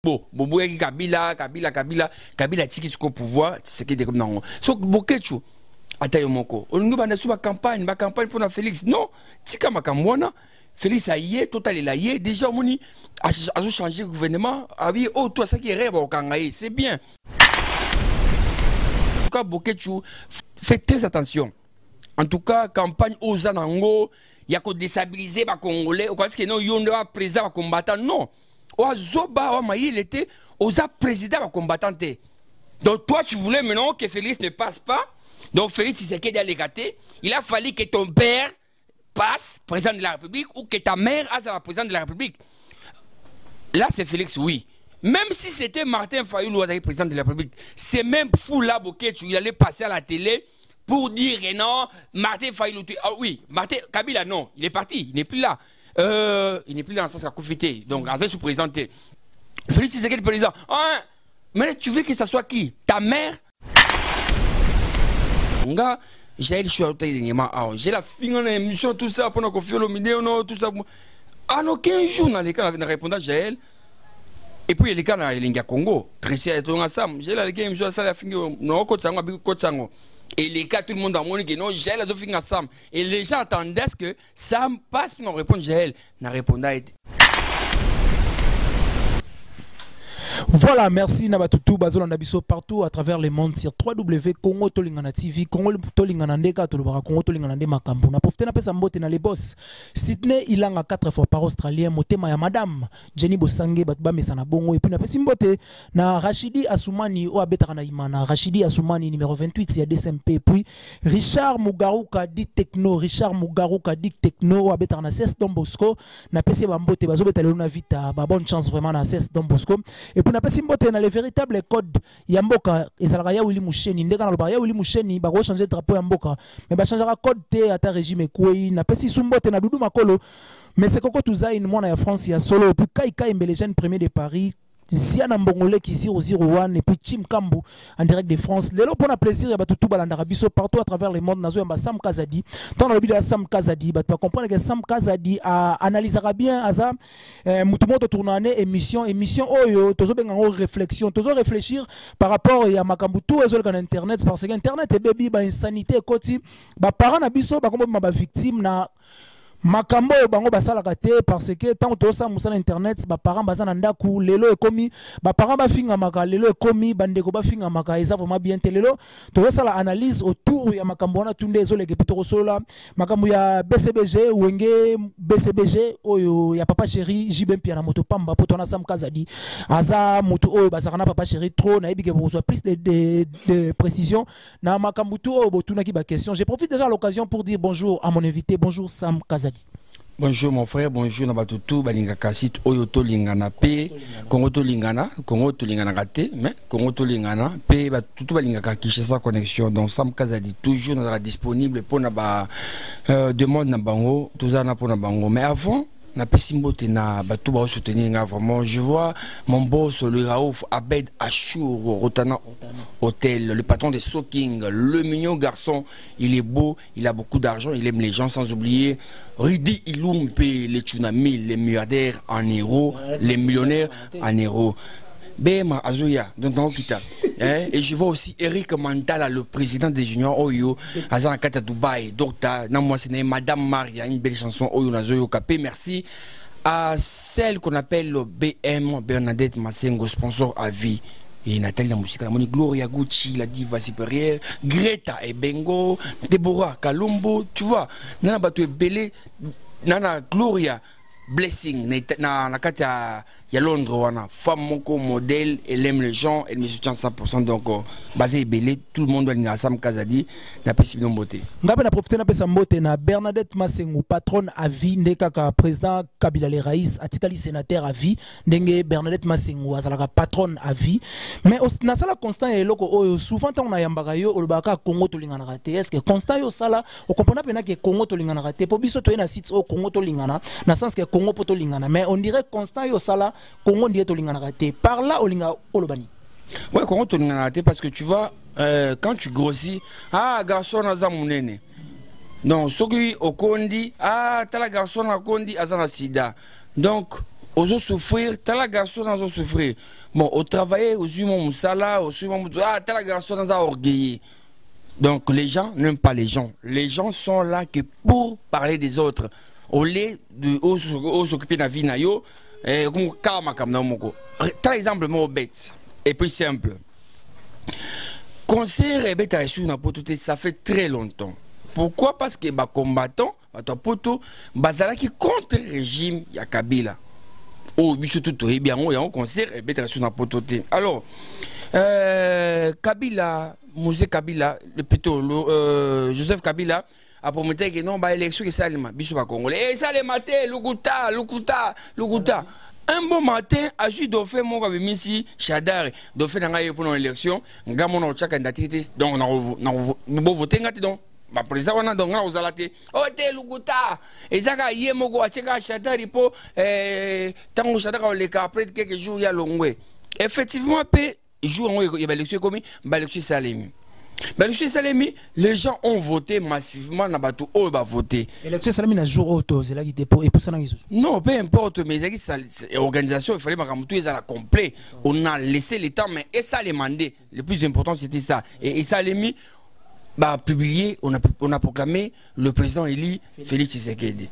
bon bobo yaki Kabila tiki suko pouvoir Tshisekedi comme non so bokechu ata yo moko olingo banda su ba campagne pour na Félix non tika makambwana Félix a yé total il a yé déjà moni a changé le gouvernement a oui oh toi ça qui est rêve au kangaï c'est bien en tout cas bokechu faites très attention en tout cas campagne aux anango il y a qu'à déstabiliser les Congolais. Parce que non, il y a un président combattant. Non. Zoba, il était aux président combattant. Donc toi, tu voulais maintenant que Félix ne passe pas. Donc Félix Tshisekedi a légaté. Il a fallu que ton père passe président de la République ou que ta mère passe à la présidente de la République. Là, c'est Félix, oui. Même si c'était Martin Fayulu, président de la République, c'est même fou là, il allait passer à la télé. Pour dire que non, Martin Fayulu, ah oui, Martin Kabila, non, il est parti, il n'est plus là. Il n'est plus là dans le sens à confiter. Donc, à se présenter. Félix Tshisekedi, le président. Ah, mais tu veux que ça soit qui? Ta mère? J'ai la fin de l'émission, tout ça, pour nous confier le vidéo, tout ça. Ah non, 15 jours, dans les cas, on a répondu à Jaël. Et puis, les cas, il y a Congo. Tracy est ensemble. J'ai la émission, ça, la fin de et les cas, tout le monde a dit que non, Jaël a fait ensemble. Et les gens attendaient que Sam passe pour nous répondre. Jaël n'a répondu à. Voilà, merci Nabatutu Bazola Nabiso partout à travers le monde sur www.congo Tolingana TV, Congo Tolingana Ndeka, Tolobara Congo Tolingana Nde Makambu. Na profité na pesa mbote na les boss. Sydney ilanga 4 fois par australien, motema ya madame Jenny Bosange batba mesana bongo et puis na pesa mbote na Rachidi Assoumani o abetaka na imana. Rachidi Assoumani numéro 28 ya DSMP puis Richard Mugaruka dit techno, Richard Mugaruka dit techno o abetaka na 16 Don Bosco na pesa mbote bazo betala na vita ba bonne chance vraiment na 16 Don Bosco. Et puis, on a pas simboté dans les véritables codes Yamboka et ça ya Willy Moucheni ndeka na loba ya Willy Moucheni ba changer de drapeau Yamboka mais ba changera code te ata régime kwei na pesi sumbote na Dudu Makolo mais c'est koko tuzaine mwana ya France ya solo puis Kai Mbele jeune premier de Paris Siana Mbongole qui 001 et puis Chim Kambu en direct de France. Lelo pour un plaisir ya batutu balanda biso partout à travers le monde nazo yamba Sam Kazadi. Dans le vidéo Sam Kazadi, tu vas comprendre que Sam Kazadi analysera bien aza mutumoto tournane émission oyo tozo benga réflexion, tozo réfléchir par rapport à makambu tout ezol kan internet parce que internet est baby ba insanité koti ba parents na biso ba kombo ba victime na makambo bango basala kate parce que tant que ça musala internet ba parents bazana ndaku lelo ekomi ba parents ba finga maka lelo ekomi bandeko ba finga maka eza vraiment bien lelo to sala analyse autour ya makambo na tunde ezoleke pitoko sola makambo ya BCBG wenge BCBG oyo ya papa chéri JB Pia na moto pamba poto na Sam Kazadi aza moto oyo bazana papa chéri trop na ebike pour plus de précision na makambo to oyo botuna ki ba question. Je profite déjà à l'occasion pour dire bonjour à mon invité. Bonjour Sam Kazadi. Bonjour mon frère, bonjour Nabatutu, Balinga Kassit, Oyoto Lingana, P, Congo Lingana raté, mais Congo Lingana, P, tout Balinga Kishasa connexion, donc Sam Kazadi, toujours disponible pour Naba demande Nabango, tout ça pour Nabango. Mais avant, na pesimbote na batu ba soutenir vraiment je vois mon boss le Raouf Abed Achour Rotana Hotel, le patron de Soking, le mignon garçon, il est beau, il a beaucoup d'argent, il aime les gens, sans oublier Ridi Ilumpe, les tsunamis, les milliardaires en héros, les millionnaires en héros. Bema Azoya, donc kita. Et je vois aussi Eric Mantala, le président des juniors Oyo, Azana Kata Dubaï, Docta, moi c'est Madame Maria, une belle chanson Oyo Nazoyo Kapé. Merci à celle qu'on appelle le BM, Bernadette Massengo, sponsor à vie. Et Nathalie la musique, la moni Gloria Gucci, la diva supérieure, Greta et Bengo, Deborah Kalumbo, tu vois, Nana Batou Belé, Nana Gloria. Blessing na kati ya Londres wana femme moko modèle, elle aime les gens, elle me soutient 100%, donc basé belé tout le monde doit venir à Sam Kazadi na pesi bien beauté ngabe na profiter na pesa mbote na Bernadette Massengo patronne à vie ndeka président Kabila le Raïs atikali sénateur à vie ndenge Bernadette Massengo azalaka patronne à vie mais na sala constant et loko oyo souvent tant na yambaka yo olobaka Congo tolingana raté est-ce que constant yo sala o comprendre pena que Congo tolingana raté po biso to na site au Congo tolingana na sens que Congo poto lingana mais on dirait constant yo sala Congo ndiye to lingana raté par là o linga olobani ouais Congo to lingana raté parce que tu vois quand tu grossis ah garçon aza munene donc soki okondi ah tala garçon akondi azana sida donc Ozo souffrir, tel garçon dans souffrir. Bon, au travail, au suivant mon salaire, au suivant mon tel garçon dans orgueil. Donc les gens n'aiment pas les gens. Les gens sont là que pour parler des autres. Au lieu de s'occuper de la vie nayo, comme karma comme dans mon co. Par exemple, mon bête et puis simple. Conseil bête à reçu na poto ça fait très longtemps. Pourquoi? Parce que bah combattant, bah toi poto, bazala qui contre régime ya Kabila. Oh, biso tout bien, on y a un concert et bête sur n'importe où. Alors, Kabila, Mosé Kabila, le plutôt Joseph Kabila a prometté que non, bah élection qui s'allume, biso pas congolais. Et ça le matin, Lukuta. Un bon matin, à juste de faire mon gars Missi Chadar, de faire dans pour l'élection, gars mon chaque candidat, donc on voter ngati donc. Ba président wana donga uzalate ote lukuta ezaka ye moko ateka Chadari po tango Chadara oleka après quelques jours ya longwe effectivement pe jour on y a l'élection comme l'élection Salemi les gens ont voté massivement na bato o ba voté élection Salemi na jour auto c'est là qui dépôt et pour ça non peu importe mais organisation il fallait makamtu ezala complet on a laissé le temps mais et ça les mandé le plus important c'était ça et Salemi bah, publié, on a proclamé le président élu Félix Tshisekedi.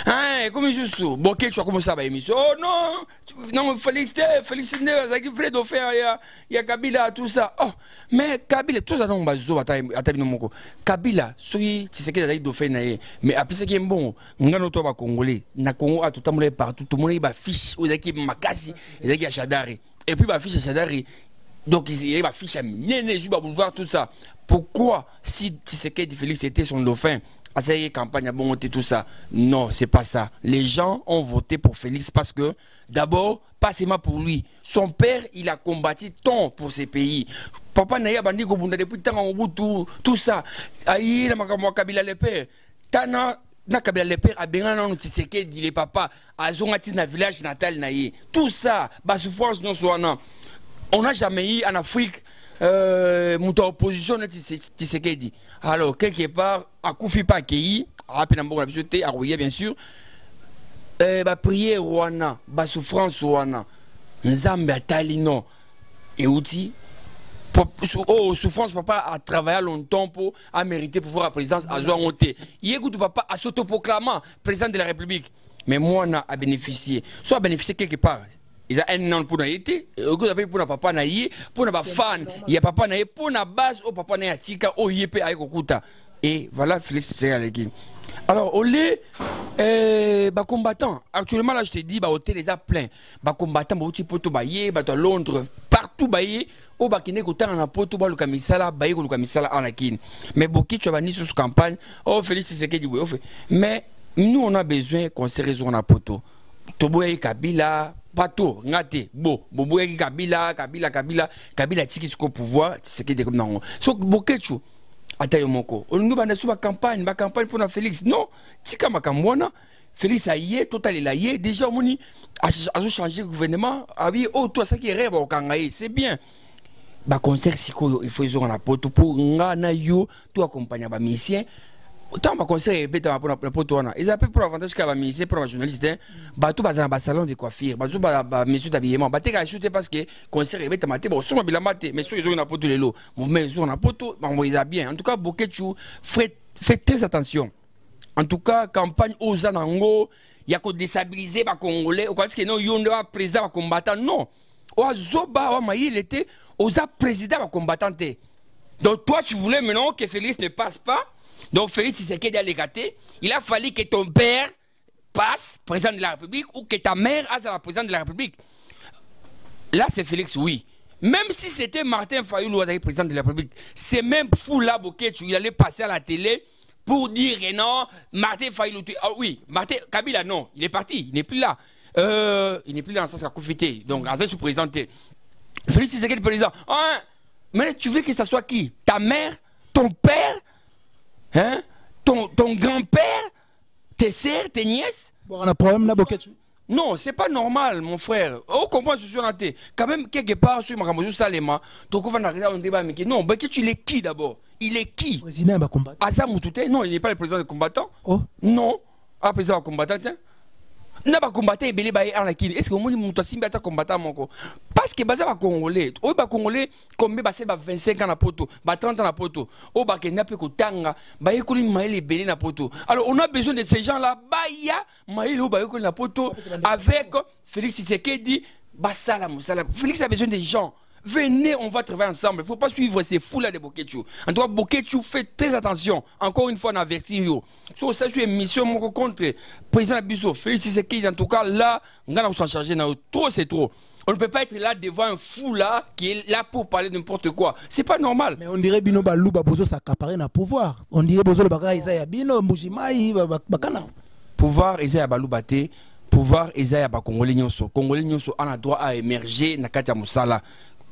Hein, comme je suis, bon, tu as commencé à émission. Oh non, Félix, il fait de faire, il y a Kabila, tout ça. Oh, mais Kabila, tout ça, non, Kabila, celui Tshisekedi a dit de faire, mais après ce qui est bon, on a notre Congolais, na Congo a tout le monde partout, tout le monde a fiche, aux équipes Makasi, les équipes Chadari. Et puis, fiche à Chadari. Donc, il y a fiche à voir tout ça. Pourquoi, si Tshisekedi Félix était son dauphin, à cette campagne a bon tout ça? Non, c'est pas ça. Les gens ont voté pour Félix parce que, d'abord, pas seulement pour lui. Son père, il a combattu tant pour ces pays. Papa n'a pas dit depuis tant tout ça. Aïe, la Kabila le père. Tana. Na Kabila le père a bien non Tshisekedi les papa a zongati na village natal naïe. Tout ça, bas souffrance non soit non. On n'a jamais eu en Afrique mon opposition de Tshisekedi. Alors, quelque part, à Koufi Pakei, à Penambo, à Rouye, bien sûr, prier Rwanda, souffrance Rwanda, Nzambe à Talino, et outil. Oh, souffrance, papa a travaillé longtemps pour a mérité pour voir la présidence à Zouangote. Il écoute papa à s'autoproclamant président de la République. Mais moi, on a bénéficié. Soit bénéficié quelque part. Il a un an pour naïté, pour papa naïe, pour na fan, il y a papa naïe, pour na base, au papa naïe tika, au yépe avec okuta. Et voilà, Félix Tshisekedi. Alors, au lieu, combattant, actuellement là je te dis, hôtel les a plein. Combattant, au poto baye, à Londres, partout baye, au bakine kota en poto, le kamisala, baye le kamisala en akin. Mais beaucoup tu vas venir sur cette campagne, oh Félix Tshisekedi, mais nous on a besoin qu'on se résout en poto. Toboye Kabila, Pato, Ngate, Boboye Kabila tiki au pouvoir, c'est qui est comme non. So, Bokechu, Atayomoko, on nous a sur ma campagne pour Félix. Non, Tika Makamwana, Félix a yé, total il a yé, déjà on a changé le gouvernement, a dit, oh, toi, ça qui est rêve au Kangaï, c'est bien. Concert, il faut y avoir un pote pour Ngana yo, tout accompagner ma mission. Autant ma conseil est pour la potoana. Ils appellent pour l'avantage qu'il y a ministère pour les journalistes. Tout dans un salon de coiffure, tout dans mesure d'habillement. T'es ajouté parce que conseil est maté. Bon, sur ma maté, mais sur ils ont une pote les lots. Mouvement ils ont une pote, on les a bien. En tout cas, Bokechu, faites très attention. En tout cas, campagne aux Anango, il y a qu'à déstabiliser les Congolais. Parce que non, il y a un président combattant. Non. Au Zoba, il était aux président combattant. Donc toi, tu voulais maintenant que Félix ne passe pas. Donc Félix Tshisekedi a légaté, il a fallu que ton père passe président de la République ou que ta mère aille à la présidente de la République. Là c'est Félix, oui. Même si c'était Martin Fayulu qui est président de la République, c'est même fou là, il allait passer à la télé pour dire que non, Martin Fayulu, ah oui, Martin Kabila non, il est parti, il n'est plus là. Il n'est plus là dans le sens à confiter, donc à se présenter. Félix Tshisekedi président, hein, mais tu veux que ça soit qui? Ta mère, ton père? Hein? Ton grand-père, tes sœurs, tes nièces? Bon, on a un problème là, Bokechu. Non, c'est pas normal, mon frère. On comprend ce sur la tête. Quand même, quelque part, sur Makamojou Salema, ton couvent n'a rien débat, mais non, Bokechu, il est qui d'abord? Il est qui? Le président va combattre. Asa Moutouté? Non, il n'est pas le président des combattants. Oh? Non. Ah, président combattant, na ba combattre ebele ba en kini est-ce que moni muto simba ta combattre moko parce que baza ba congolais o ba congolais combien ba 25 ans na poto ba 30 ans na poto o ba kenya pe ko tanga ba yekoli maile ebele na poto. Alors on a besoin de ces gens là ba ya maile o ba yekoli na poto avec Félix Tshisekedi basala musala. Félix a besoin des gens. Venez, on va travailler ensemble. Il ne faut pas suivre ces fous-là de Bokechu. En tout cas, Bokechu fait très attention. Encore une fois, on a averti. So, ça, c'est une mission contre le président Abisso. Félix Tshisekedi, en tout cas, là, on va s'en charger. Trop, c'est trop. On ne peut pas être là devant un fou là qui est là pour parler de n'importe quoi. C'est pas normal. Mais on dirait Bino Balouba Bozo s'accaparer dans le pouvoir. On dirait Bozo le Baga Isaiah Bino, Mbujimaï, Bakana. Pouvoir, Isaiah Baloubate. Pouvoir, Isaiah Bakongolé Nyonso. Congolais Nyonso a le droit à émerger dans Katia Moussala.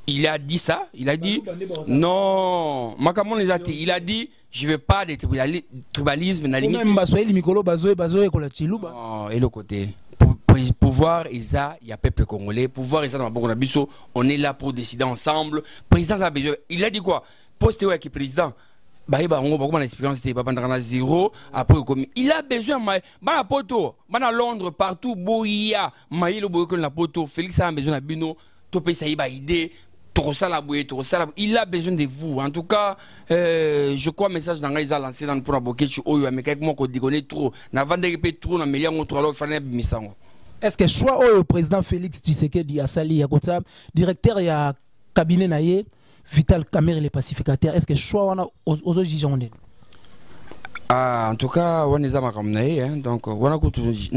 Il a dit ça, il a dit non, il a dit je ne veux pas de tribalisme. Et le côté pouvoir, il y a peuple congolais, pouvoir, on est là pour décider ensemble. Président, il a dit quoi? Poste avec président. Il a besoin de Londres, partout, Boya, Félix a besoin de Bino, Topé Saïba idée. Il a besoin de vous. En tout cas, je crois que le message d'Anga a lancé dans le programme Bokechu Oyo, mais quelqu'un qui connaît trop. Trop, est-ce que choix au président Félix Tshisekedi a sali à côté directeur ya cabinet naie Vital Kamerhe les pacificateurs, est-ce que choix on a aux juges? En tout cas, on est à ma donc on a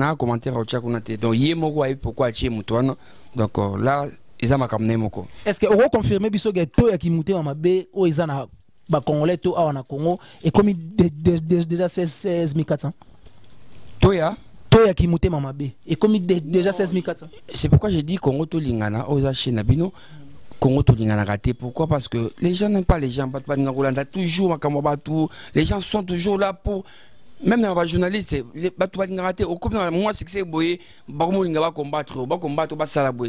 un commentaire au chat donc yemo pourquoi tu es mouton donc là est-ce que vous confirmez que tout est qui monte en B ou ils en a congolais tout en Congo et comme déjà 16 400 tout ya qui monte en B et comme déjà 16 400. C'est pourquoi j'ai dit Congo to lingana aux achena bino Congo to lingana raté. Pourquoi? Parce que les gens n'aiment pas les gens toujours les gens sont toujours là pour. Même les journalistes, les raté au comme moi c'est que c'est boyé va combattre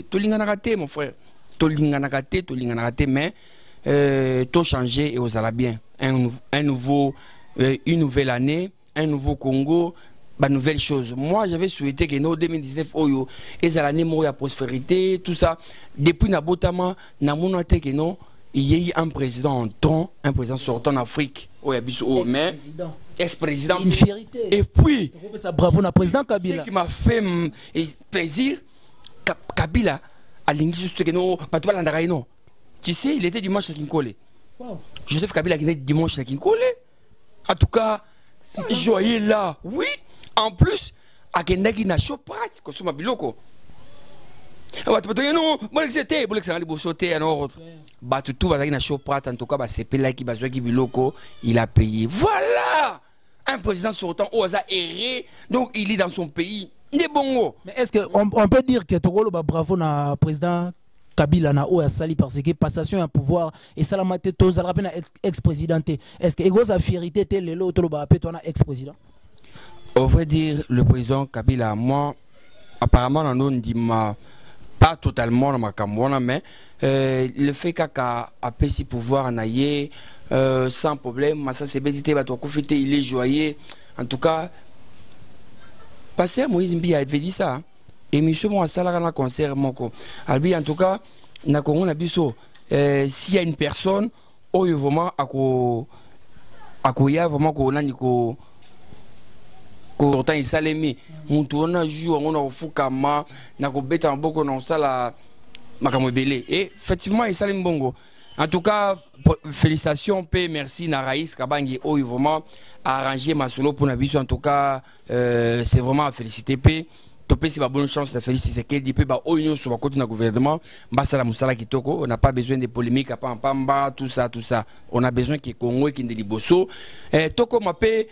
tout lingana raté mon frère tout lingana raté mais tout changer et aux alla bien un nouveau une nouvelle année, un nouveau Congo, nouvelle chose. Moi j'avais souhaité que nous 2019 oyo et l'année la prospérité tout ça depuis Nabotama na monate que non il y a eu un président en tronc, un président sortant en Afrique mais ex-président. Une fierté. Et puis, bravo na président Kabila. Ce qui m'a fait plaisir, Kabila a juste que non, pas toi non. Tu sais, il était dimanche à Kinkole. Wow. Joseph Kabila était dimanche à Kinkole. En tout cas, joyeux là. Oui. En plus, à Kendaki na Choprat, comme ça biloko. Non, moi c'était pour l'exemple pour sauter un autre. Tout va na Choprat en tout cas, c'est là qui bazoi qui biloko, il a payé. Voilà. Un président sortant au hasard erré, donc il est dans son pays. Bongo. Mais est-ce qu'on peut dire que Togolo bravo na président Kabila na o sali parce que passation à pouvoir et salamate to zalapena ex-président. Est-ce que ego sa fierté tel le autre ba toi na ex-président? On veut dire le président Kabila moi apparemment on dit pas totalement dans ma Cameroun mais le fait qu'à si pouvoir naïe sans problème, ça c'est bien, il est joyeux. En tout cas, Pasteur Moïse Mbi avait dit ça. Et monsieur moi ça là un concert moko. Albi en tout cas, na Congo na biso s'il y a une personne où vraiment akoya vraiment ko nani ko pourtant il salemi mutu on joue on a fukama na ko beta mboko na sala makamobele et effectivement il salem bongo. En tout cas, félicitations, paix, merci, Naraïs, Kabangi, Oyo, vraiment, arrangé ma solo pour Nabiso. En tout cas, c'est vraiment à féliciter, paix. Topé, c'est ma bonne chance de féliciter. C'est qu'il peut Oyo sur le côté du gouvernement. Bassala Moussala Kitoko, on n'a pas besoin de polémiques, à Pamba, tout ça, tout ça. On a besoin qu'il y ait Congo et qu'il y ait Liboso. Toko m'a payé,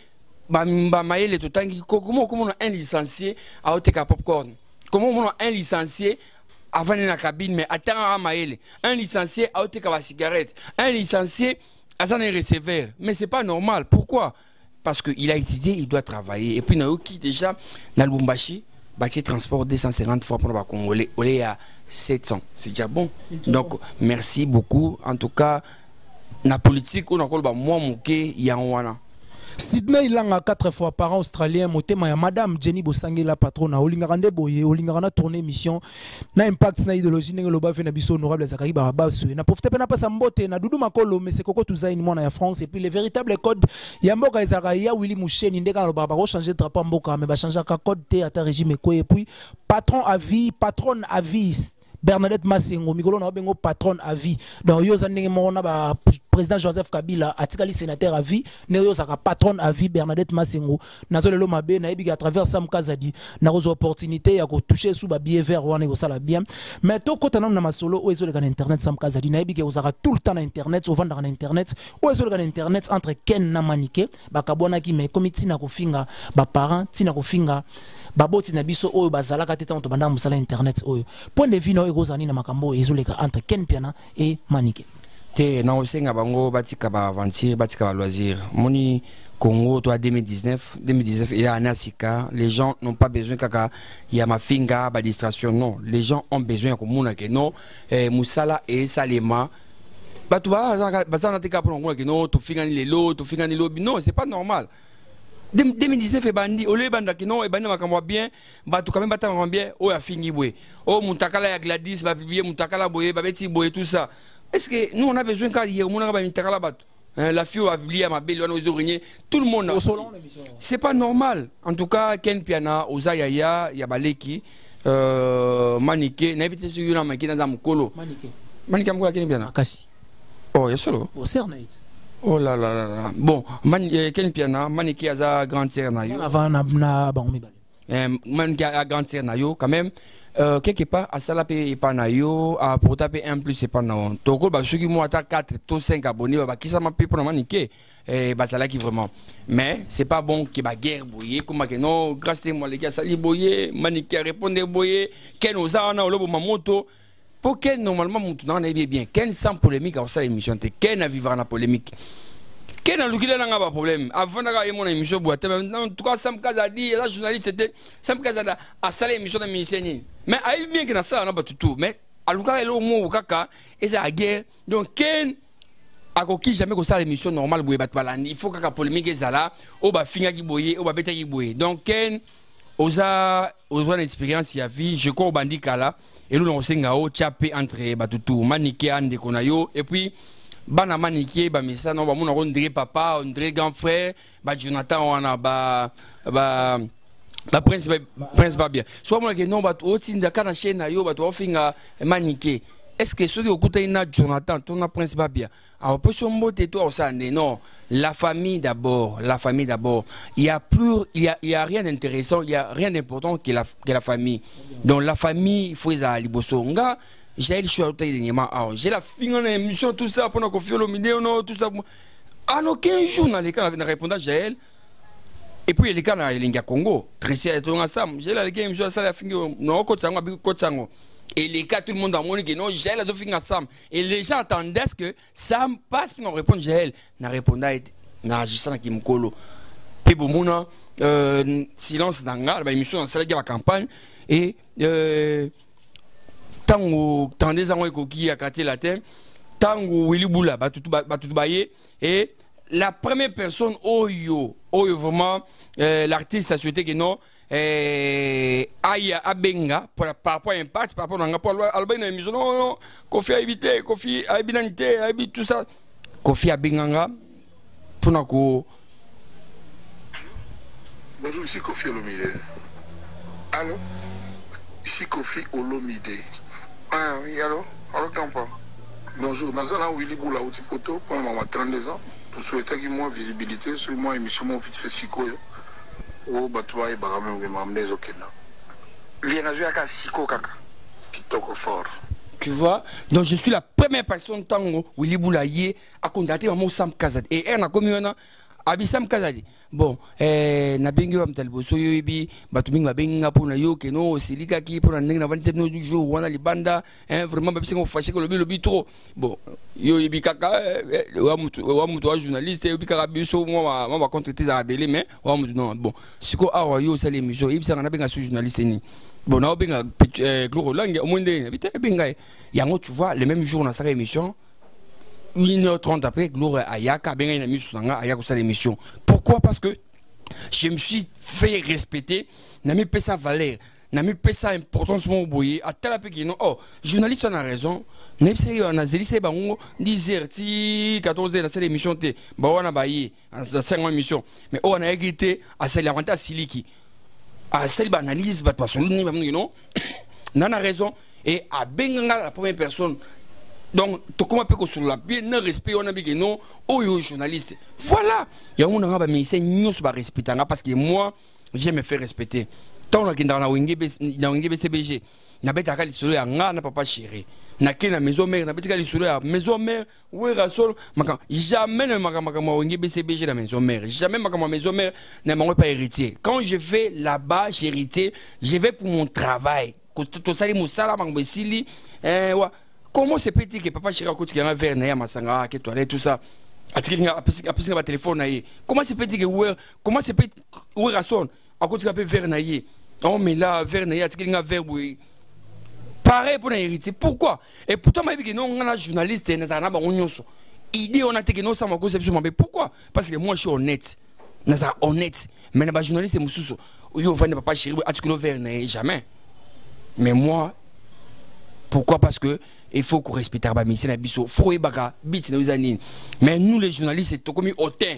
Maël, comment on a un licencié à Oteka Popcorn? Comment on a un licencié avant la cabine, mais attends à Maël. Un licencié a ôté la cigarette. Un licencié a un receveur. Mais c'est pas normal. Pourquoi? Parce qu'il a étudié, il doit travailler. Et puis, il y a qui déjà, dans le Bumbashi, bâti transport 250 fois pour le Congolais. On est à 700. C'est déjà bon. Donc, merci beaucoup. En tout cas, la politique, on a encore moi, il y a un. Sydney ilanga 4 fois par an australien motema ya madame Jenny Bosangela patrona olingakande boye olingakana tourner mission na impact na idéologie ndenge loba fe na biso honorable Zakari Barabaso na profite pena pasa mbote na Dudu Makolo mais c'est Koko Tuzaini mwana ya France et puis les véritables codes ya mboka ezaka ya Willy Moucheni ndeka loba ba changer drapeau mboka mais ba changer ka code te ata régime ko et puis patron à vie patronne à vie Bernadette Massengo mikolo na bengo patron à vie donc yo zandenge mona ba président Joseph Kabila atikali sénateur à vie ne yo saka patron à vie Bernadette Massengo nazo lelo mabe na yebi à travers Sam Kazadi na rozo opportunité ya ko toucher sous ba billet vert wana ko sala bien mais to kota na masolo o ezole kana internet Sam Kazadi na yebi ke uzaka tout le temps na internet au vendre na internet o ezole kana internet entre Ken na Manike bakabona ki me comité na ko finga ba parents tina ko finga baboti na biso oyo bazalaka te tanto banda musala internet oyo point de vue no ekozani na makambo ezoleka entre Ken Piana et Manike te na osenga bango batika ba aventure batika ba loisir moni Congo toi 2019 il y a Anasika les gens n'ont pas besoin kaka ya mafinga ba distraction non les gens ont besoin ko mona ke non musala et salema batu bazana te ka pour ngona ke non to finga ni lelo to finga ni lobi non c'est pas normal 2019 et bandi au lieu banda kino et bandi makamwa bien batu quand même bata bien o ya fingi boye o mutakala ya Gladys ba publier mutakala boye ba beti boye tout ça est-ce que nous on a besoin quand hier mon ba mutakala batu la fille a publié ma belle on a régné tout le monde c'est pas normal en tout cas Ken Piana Ozaya ya baleki Manike na bité sur na makina dans mukolo Manike mko Ken Piana kasi oh ya solo o Cernait. Oh là là là là. Bon, Ken Piana, Maniki a grande sœur na yo. Avant na bango mibale. Maniki a grande sœur na yo quand même. Quelque part à ça la paye pas na yo, à pour taper 1 plus c'est pas na on. Toko ba ceux qui m'ont attaqué 4 to 5 abonnés ba qui ça m'a payé pour Maniki ba ça là qui vraiment. Mais c'est pas bon que ba guerre boyer comme que non grâce à moi les gars ça li boyer, Maniki a répondre boyer, Ken oza na lobo mamoto. Pour Ken normalement maintenant on est bien Ken sans polémique à ça émission Ken a vivre la polémique Ken a l'outil n'a pas problème avant d'avoir mon émission boîte maintenant en tout cas Sam Kazadi la journaliste était Sam Kazada a salé émission de Micheni mais a eu bien que ça on a pas tout mais à l'outil le mot kaka et c'est la guerre donc Ken a qui jamais que ça l'émission normale boye bat balandi il faut que la polémique est là au ba finga qui boye au ba beta qui boye donc Ken oza une expérience ya vie je crois au bandi kala et nous on s'engao chapé entre batutu Manike ande konayo et puis bana Manike ba misa no ba mona on dirait papa on dirait grand frère ba Jonathan on a ba prince pas bien soit moi que non ba otinda kana chaîne yo ba to finga Manike est-ce que ceux qui écoutent na Jonathan ton prince pas bien alors peut son mot toi au ça non la famille d'abord il y a rien d'intéressant il y a rien d'important que la famille donc la famille il faut ça liboso nga j'ai le choix j'ai la fin en émission tout ça pour qu'on le vidéo non tout ça ah non 15 jours dans les cas on répondre Jaël et puis les cas na linga Congo très tout ensemble j'ai la game je ça la fin non côté sango et les cas, tout le monde a montré que non, Jaël a deux filles ensemble. Et les gens attendaient que Sam passe pour nous répondre. Jaël n'a répondu à Gisana Kimkolo. Puis bon, silence dans la émission dans la campagne. Et tant que tant des ans qui a caté la terre, tant que Willy Boula va tout bailler. Et la première personne, Oyo vraiment, l'artiste a souhaité que non. Aïe abenga par rapport à impact par rapport à Paul Albin émission non Kofi a évité Kofi a binanité a tout ça Kofi a benganga pour nako. Bonjour, ici Kofi Olomide. Allô, ici Kofi Olomide. Ah oui, allô, pas. Bonjour, Mazana Willy Boula Outipoto pour moi 32 ans pour souhaiter qu'il y ait visibilité sur moi émission mon fils fait Siko. Oh, batwa et bagamé m'amener au Kenya. Viens à jouer à Siko Kaka. Kitoko fort. Tu vois, donc je suis la première personne tango Willy Boulaye à contacter mon Sam Kazadi et elle a commis un Abisam Kazadi. Bon, na bengo am talboso yobi batuming ba benga pona yo que no silika ki pona ndenge na 27 no du jour wana libanda vraiment ba bisengo fâché que lobby trop. Bon, yo yobi kaka wa mutu journaliste yobi kaka biso moi va contacter za belé mais wa mutu non bon, siko awa yo ça l'émission ibisa na benga sous journaliste ni. Bon, na benga Gloro Langue au monde habité benga yango tu vois le même jour na sa émission 1h30 après, Gloire Ayaka, ben il a mis sur Ayaka sa l'émission. Pourquoi? Parce que je me suis fait respecter, n'a mis pas sa valeur, n'a mis pas sa importance mon boyer, à tel appel qui non, oh, journaliste on a raison, n'est pas on a zéli c'est bon, 10h, 14h dans cette émission, bah on a baillé, dans 5 émissions, mais on a égrité à celle l'avantage Siliki, à celle analyse, bah toi, sur le niveau, non, n'a raison, et à Benganga la première personne. Donc, tu comment peut sur la bien respect on a dit que non, oh journaliste. Voilà. Il y a un homme mais c'est nous pas respecter parce que moi je me fais respecter. Tant on a dans la Wingé BCBG, na beta kali solo ya nga na papa chéri. Na kena maison mère na beta kali solo ya maison mère ouais rasol maka jamais ne maka Wingé BCBG la maison mère. Jamais maka maison mère ne m'a pas héritier. Quand je vais là-bas, j'ai hérité, je vais pour mon travail. Tout ça les musala mangbesili ouais. Comment c'est petit que papa chéri qui a un verre na masanga que toilette tout ça a pas téléphone comment c'est petit que comment c'est petit où rason à côté de verre na oh mais là verre na a verre oui pareil pour hériter pourquoi et pourtant m'a dit que non on a journaliste na ba onyoso idée on a été que non ça m'a conception mais pourquoi parce que moi je suis honnête na ça honnête mais na ba journaliste mususu yo vendre papa chéri article verre na jamais mais moi pourquoi parce que il faut qu'on respecte la mission il faut mais nous les journalistes c'est comme hautain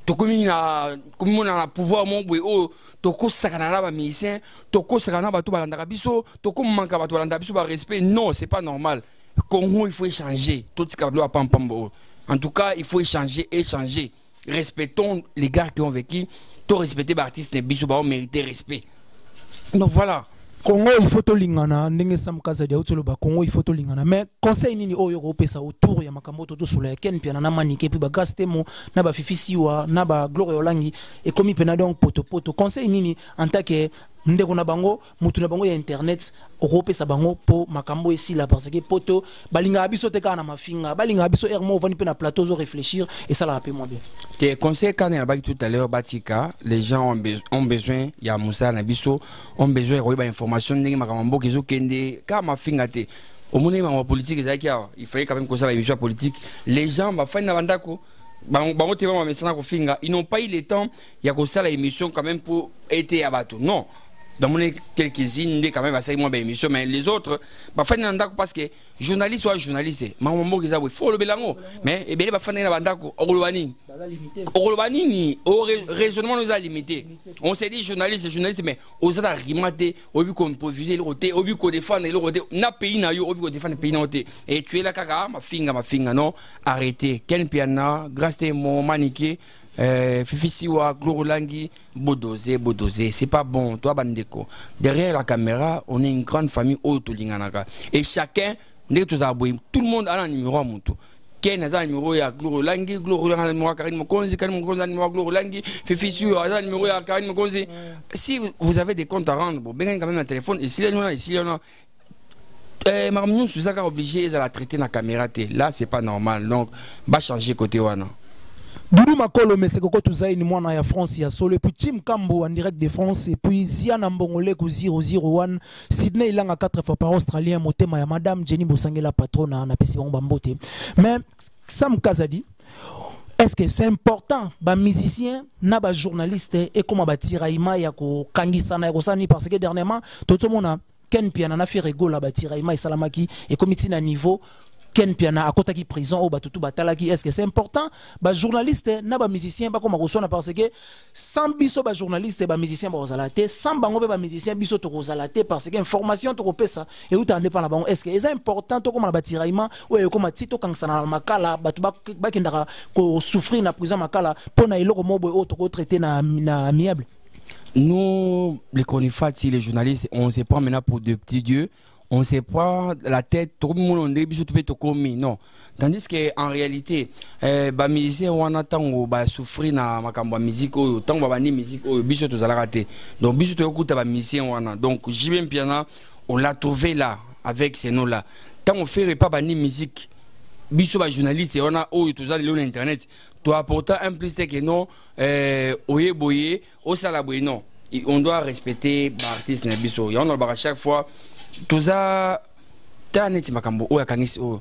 comme on a le pouvoir mon boy oh toko sakana la mission toko sakana ba to balanda biso toko manka ba to balanda biso ba respect non c'est pas normal Congo il faut échanger tout ce qu'il a pam en tout cas il faut échanger respectons les gars qui ont vécu to respecter les artistes biso ba mériter respect donc voilà. Congo il faut to lingana ndenge Sam Kazadi autoloba Congo il faut to lingana mais conseil nini oyo ko pesa autour ya makambo to sula ken pia na manike puis ba gastemo na ba fifisiwa na ba Gloire Olangi et komi pena donc poto conseil nini en tant que ndeko na bango mutu na bango ya internet okopesa bango po makambo esila parce que poto balinga biso te kana mafinga balinga biso ermo vani pe na plateau zo réfléchir et ça la rappelle moi bien que conseil quand on a tout à l'heure batika les gens ont besoin ya Moussa na biso ont besoin de information ndenge makambo kezo kende ka mafinga te au monde ma politique il fallait quand même que ça va émission politique les gens va faire na bandako ils n'ont pas eu le temps il y a que ça l'émission quand même pour être à bateau non dans mon quelques-unes quand même à ça moi émission mais les autres bah faire parce que journaliste soit journaliste maman qui ça faut le belango mais et bien bah faire na bandako orolobani ni au raisonnement nous a limité on s'est dit journaliste mais aux a rimaté au but qu'on improviser le côté au but qu'on défendre le côté na pays na yo au but qu'on défendre pays na côté et tu es là kaka ma finga non arrêtez Ken Piana grâce à mon maniqué Fifisiwa Gloire Olangi Bodosé c'est pas bon toi bandeko derrière la caméra on est une grande famille autolinganaka et chacun tout le monde a un numéro à mon tour Ken a un numéro à Gloire Olangi numéro à Karine Mokonzi numéro à Gloire Olangi Fifisiwa a un numéro à Karine Mokonzi si vous avez des comptes à rendre bon ben quand même un téléphone ici là Marmignon Suzaka obligé à la traiter la caméra là c'est pas normal donc va changer côté wana Doudou Makolo mais c'est koko tuzaï ni mwana ya France ya solo et puis Tim Kambo en direct de France et puis Ziana Mbongole ku 001 Sydney ilanga 4 fois par australien motema ya madame Jenny Bosangela patrona na pesi bango bambote mais Sam Kazadi est-ce que c'est important ba musicien na ba journaliste et comment ba tiraima ya ko kangisa na ko sani parce que dernièrement tout mona Ken Piana na fait rigola ba tiraima et salamaki et comité na niveau Ken Piana à côté qui prison ou batutu batalaki est-ce que c'est important ba journaliste na ba musicien ba comme ko parce que sans biso ba journaliste ba musicien ba ozalate sans bango ba musicien biso to ozalate parce que information to kopesa et ou tande pas la bango est-ce que c'est important to comme ba tiraima ou comme tito kangsana makala batu ba kindaka ko souffrir na prison makala pona iloko mobo o to traiter na amiable. Nous les conifati les journalistes on se prend maintenant pour de petits dieux. On ne sait pas la tête, tout le monde non. Tandis qu'en réalité, les musiciens ont souffrir na makambo musique, tant que les musique, biso to raté. Donc biso to écoute les musiciens donc JB Piana, on l'a trouvé là avec ces noms là. Tant on fait pas bani musique, biso ba journaliste on a tout ça sur internet. Tu apporter un plus que non, oye boye, au salaboye non. On doit respecter l'artiste na biso. On a à chaque fois tout ça, t'as net makambo ou yakangisi ou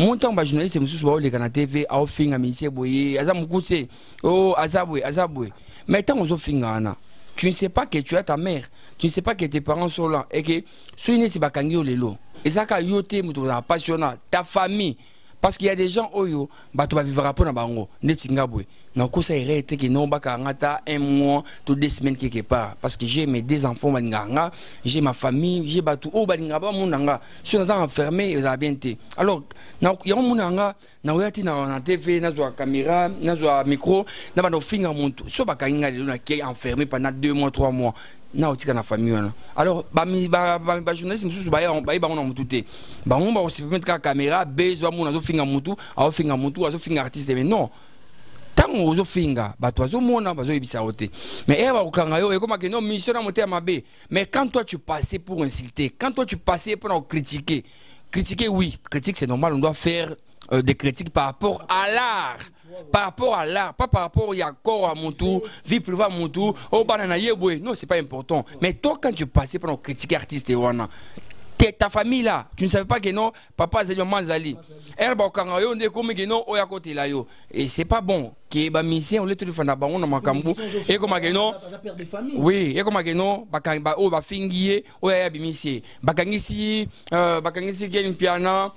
montant ba journaliste mususu ba oleka na TV a ofinga misie boye aza mukuse oh azabwe mais tant ozo finga ana tu ne sais pas que tu as ta mère, tu ne sais pas que tes parents sont là et que soyez si bakangi o lelo et ça ka yote muto passionnant ta famille parce qu'il y a des gens oyo bato ba vivre pour na bango netinga boye na ko ça irait que non bakangata un mois tout 2 semaines quelque part parce que j'ai mes 2 enfants balinganga j'ai ma famille j'ai bato o balinga ba munanga so na enfermé ils a bien été alors na ya munanga na oyati na TV na zo caméra na zo micro na ba no finga muntu so bakanginga lelo na qui enfermé pendant 2 mois 3 mois na otika na famille wana alors ba journaliste mususu ba bango na mutu te bango ba aussi mettre ka caméra bezo muna zo finga mutu azo finga artiste mais non tango ozo finga bato azo mona bazo yebisa ote mais ba okanga yo ekoma que non mission na moté mabe mais quand toi tu passais pour insulter quand toi tu passais pour critiquer oui critique c'est normal on doit faire des critiques par rapport à l'art. Par rapport à l'art, pas par rapport à corps à mon tour, vie privée à mon tour, oh banana yeboué, non c'est pas important. Mais toi quand tu passais pendant critiquer artiste et wana, ta famille là, tu ne savais pas que non, papa Zali maman Zali. Elle ba okanga yo ndé comme que non oya côté là yo. Et c'est pas bon que ba mission on le téléphone na bango na makambu et comme que non. Oui, et comme que non, ba ba fingié oya bimisie. Bakangisi game piano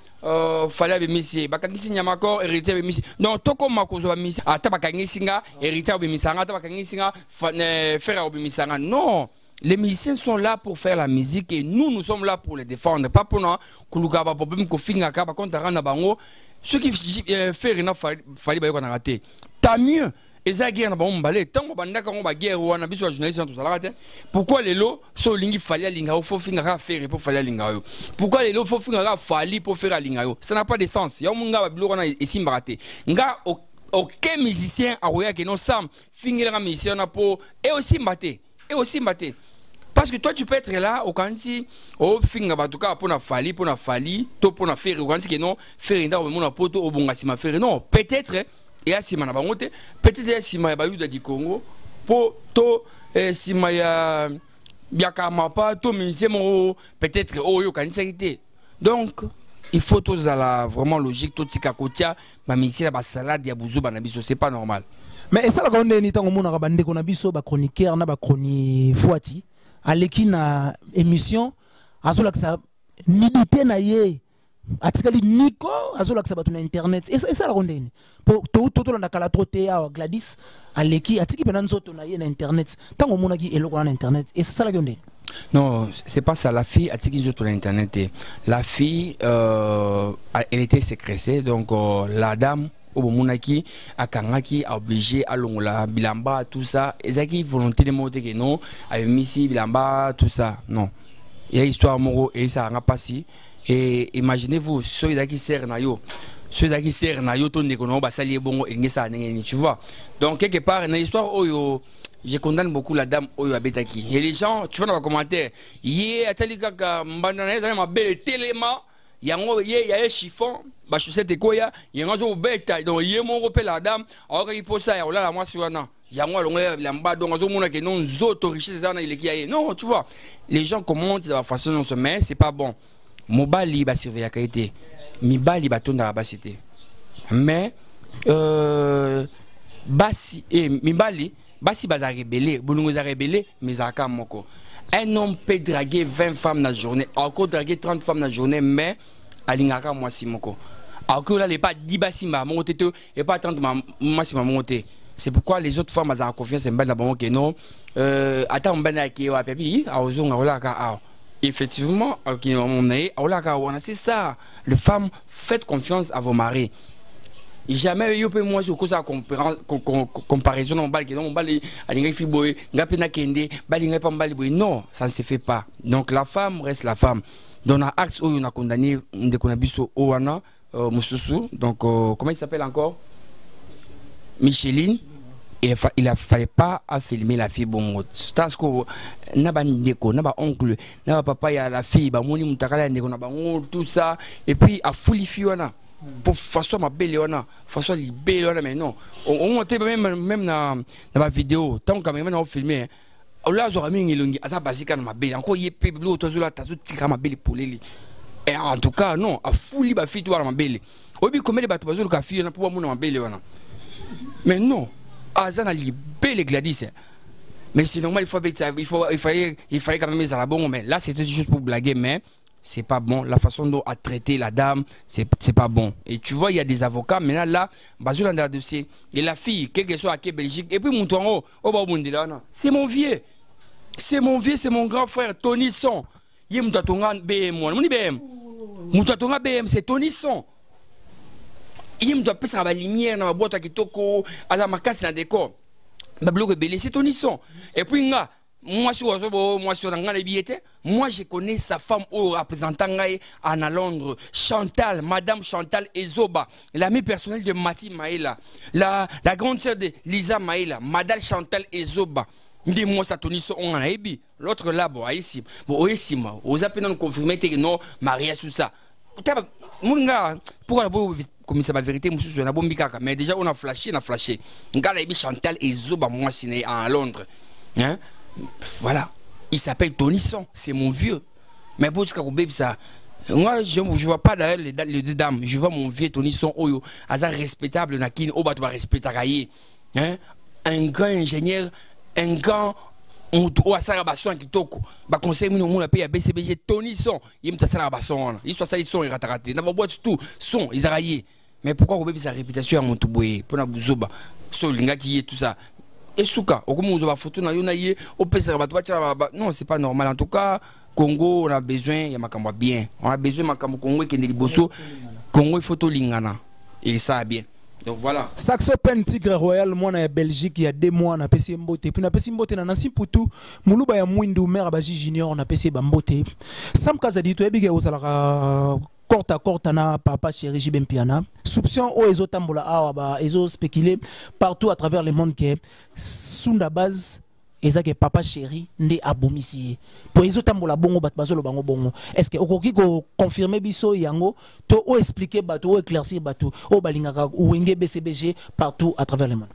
fallait bimisie. Bakangisi nyamako héritier bimisie. Non, toko makozo bimisie. Ata bakangisi nga héritier bimisanga, ata bakangisi nga frère bimisanga. Non. Les musiciens sont là pour faire la musique et nous sommes là pour les défendre. Pas pour nous, Kuluka, problème qu'on finit à Kaba, contre Rana Bango. Ce qui fait rien, fallait qu'on a raté. Tant mieux. Et ça, guerre n'a pas emballé. Tant qu'on a guerre ou on a besoin de journalistes, tout ça. Pourquoi les lots sont lingi fallait à l'ingao, faut finir à faire pour faire à l'ingao. Pourquoi les lots faut finir à fallait pour faire à l'ingao. Ça n'a pas de sens. Il y a un monde qui a ici raté. Nga aucun musicien a rien que non sam finir la mission pour et aussi maté. Parce que toi tu peux être là au Kansi, au finga batuka pour na fali, to pour na faire au Kansi que non, faire inda au mon poto au bon asima faire non, peut-être et asima na bangote, peut-être asima ya bayuda du Congo, pour to sima ya biakama pas to misemo peut-être au yo Kansi. Donc il faut tous à la vraiment logique tout tika kotia, ma misi la salade ya buzu banabiso, c'est pas normal. Mais ça la grande ni tango mona ka bande ko na biso ba chroniqueur na ba chroni Fouati aleki na émission azola que ça nidité na ye atikali niko azola que ça batu na internet et ça la grande ni pour tout na kala troté à Gladys aleki atiki pena nzoto na ye na internet tango mona ki eloko na internet et ça la grande. Non, c'est pas ça. La fille a dit sur l'internet. La fille, elle était sécrète. Donc, la dame, au Monaki, à Kangaki, a obligé à Longola, Bilamba, tout ça. Et ça qui volonté de monter que non, avec Missy, Bilamba, tout ça. Non. Il y a histoire moro et ça n'a pas passé. Et imaginez-vous, ceux qui servent na yo. Ceux qui servent na yo, ton déconno, bah ça lié bon, et tu vois. Donc, quelque part, dans l'histoire, oh, je condamne beaucoup la dame Oyo Abetaki. Et les gens, tu vois dans les commentaires, yé, Atalikaka, Mbandana, ma belle téléma, yango, yé, y'a un chiffon, bah, chaussette et quoi, y'a un zo bête, donc yé, mon repère la dame, alors il pose ça, là, la moi, sur un an. Yango, l'amba, donc, zo, mon que non, zo, richesse, il est qui a. Non, tu vois, les gens commentent de la façon dont on se met, c'est pas bon. Mobali, bah, surveiller la qualité. Mibali, bah, tourne à la bassité. Mais, Bassi, et Mibali, Basi baza rebelle, Boulungo za rebelle, mais à moko. Un homme peut draguer 20 femmes dans la journée, encore draguer 30 femmes dans la journée, mais à l'ingaka moi si moko. Alors là, il n'est pas 10 basi ma monté, et pas 30 moi si ma monté. C'est pourquoi les autres femmes ont confiance en ben d'abord que non. Attends, ben à qui est à Pépi, à Ozon, à Olaka. Effectivement, on est à Olaka, c'est ça. Les femmes, faites confiance à vos maris. Jamais yo pe moi je cause comparaison on balle que non balle alinga fi boy ngapena kende balinga pa balle boy non ça ne se fait pas. Donc la femme reste la femme. Donc on a axe où on a condamné de konabiso owana mususu donc comment il s'appelle encore Micheline. Il a fallu pas à filmer la fille bon parce que na ba ndeko na ba oncle na ba papa ya la fille ba moni mutakala ndeko na ba tout ça et puis a fouli fiona pour façon ma belle ona façon libelle ona mais non on montait même dans ma vidéo tant que même on filmé là zo rami ngilongi asa basika na ma belle encore yepé l'autre zo la tazo tika ma belle pour les et en tout cas non a fouli ba fille toi ma belle Obi comme les bateaux bazou kafi na pour mon belle wana. Mais non, Azana li belle Gladys. Mais c'est normal, il fallait quand même mettre à la bonne. Mais là, c'était juste pour blaguer, mais c'est pas bon. La façon dont a traité la dame, c'est pas bon. Et tu vois, il y a des avocats, maintenant là, bazou dans le dossier. Et la fille, quel que soit à quelle Belgique, et puis mon tour, c'est mon vieux. C'est mon vieux, c'est mon grand frère, Tony Son. Il y a BM, BM. BM, c'est Tony Son. Il y a la lumière dans la boîte qui toko, à la marcasse dans le décor. C'est Tony Son. Et puis, moi, je connais sa femme au représentant à Londres, Chantal, Madame Chantal Ezoba, l'amie personnelle de Mati Maïla, la grande sœur de Lisa Maïla, Madame Chantal Ezoba. Dis-moi ça, Tony Son, on a ébi. L'autre là, bon, ici, vous avez non confirmé que non, Maria sous ça. Pourquoi comme ça, la vérité, mais déjà, on a flashé. Regarde, Chantal Ezoba, moi, c'est à Londres. Hein? Voilà. Il s'appelle Tony Son, c'est mon vieux. Mais pour ce que ça. Moi, je ne vois pas d'ailleurs les deux dames. Je vois mon vieux Tony Son, Oyo, Azar respectable, Nakin, Obatouba respectable. Un grand ingénieur, un grand. On a ça basson qui toko. Ba conseil mon la paye BCBG Tony Son. Il me ça basson. Il soit ça ils sont ils raté. N'a pas boîte tout son ils araillé. Mais pourquoi vous sa réputation à mon touboué pour na buzoba. So linga qui est tout ça. Et souka, au comment vous photo na yona yé au pesa ba non, c'est pas normal en tout cas. Congo on a besoin il y a makambo bien. On a besoin makambo Congo qui est liboso. Congo photo lingana. Et ça bien. Donc voilà. Saxo Pen Tigre Royal, moi na Belgique il y a 2 mois na PC Mbote. Puis na PC Mbote na Nancy Poutou, Muluba ya Mwindu Mère Abaji Junior na PC Bambote. Sam Kazadi to ebige osalaka corta na papa chéri Jibempiana. Soupçon o ezo tambola awa ba ezo spéculer partout à travers le monde que Sunda base ezake papa chéri nde abomisi. Po ezo tambola bongo bat bazolo bango bongo. Est-ce que okoki ko confirmer biso yango to o expliquer bato o éclaircir bato o balingaka wenge BCBG partout à travers le monde.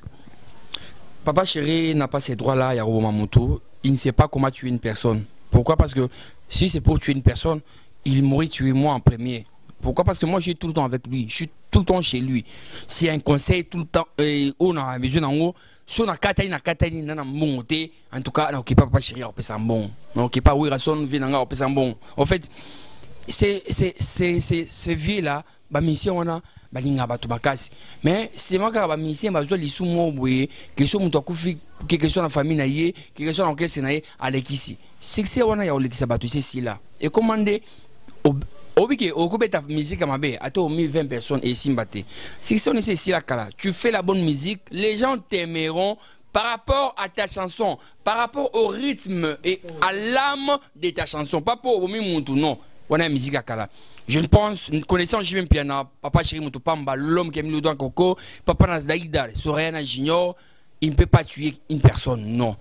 Papa chéri n'a pas ces droits-là, Yarobo Mamoto. Il ne sait pas comment tuer une personne. Pourquoi? Parce que si c'est pour tuer une personne, il m'aurait tué moi en premier. Pourquoi? Parce que moi je suis tout le temps avec lui, je suis tout le temps chez lui. S'il y a un conseil tout le temps, on a besoin d'en haut, si on a katani, en tout cas, on n'a pas chéri, on peut s'en bon. On n'a pas oui, on peut s'en bon. En fait, c'est vieux là, bah mission on a, bah l'inga bah tout bakasi. Mais c'est moi qui a bah mission, bah je dois les sous-mots, quelque chose mon tokufi, quelque chose dans la famille naïe, quelque chose dans lequel c'est naïe, à l'équisi. C'est que c'est on a y'a l'équisi bah tout c'est là. Et commander Obike, au coupe ta musique à ma baie, à toi 20 personnes et Simbate. Si on est ici là, tu fais la bonne musique, les gens t'aimeront par rapport à ta chanson, par rapport au rythme et à l'âme de ta chanson, pas pour au Moutou, non. On a la musique à Kala. Je ne pense, connaissant Jimmy Piana, papa chéri Moutou Pamba, l'homme qui a mis le doigt Coco, papa Nasdaïda, Sorayana Junior, il ne peut pas tuer une personne, non.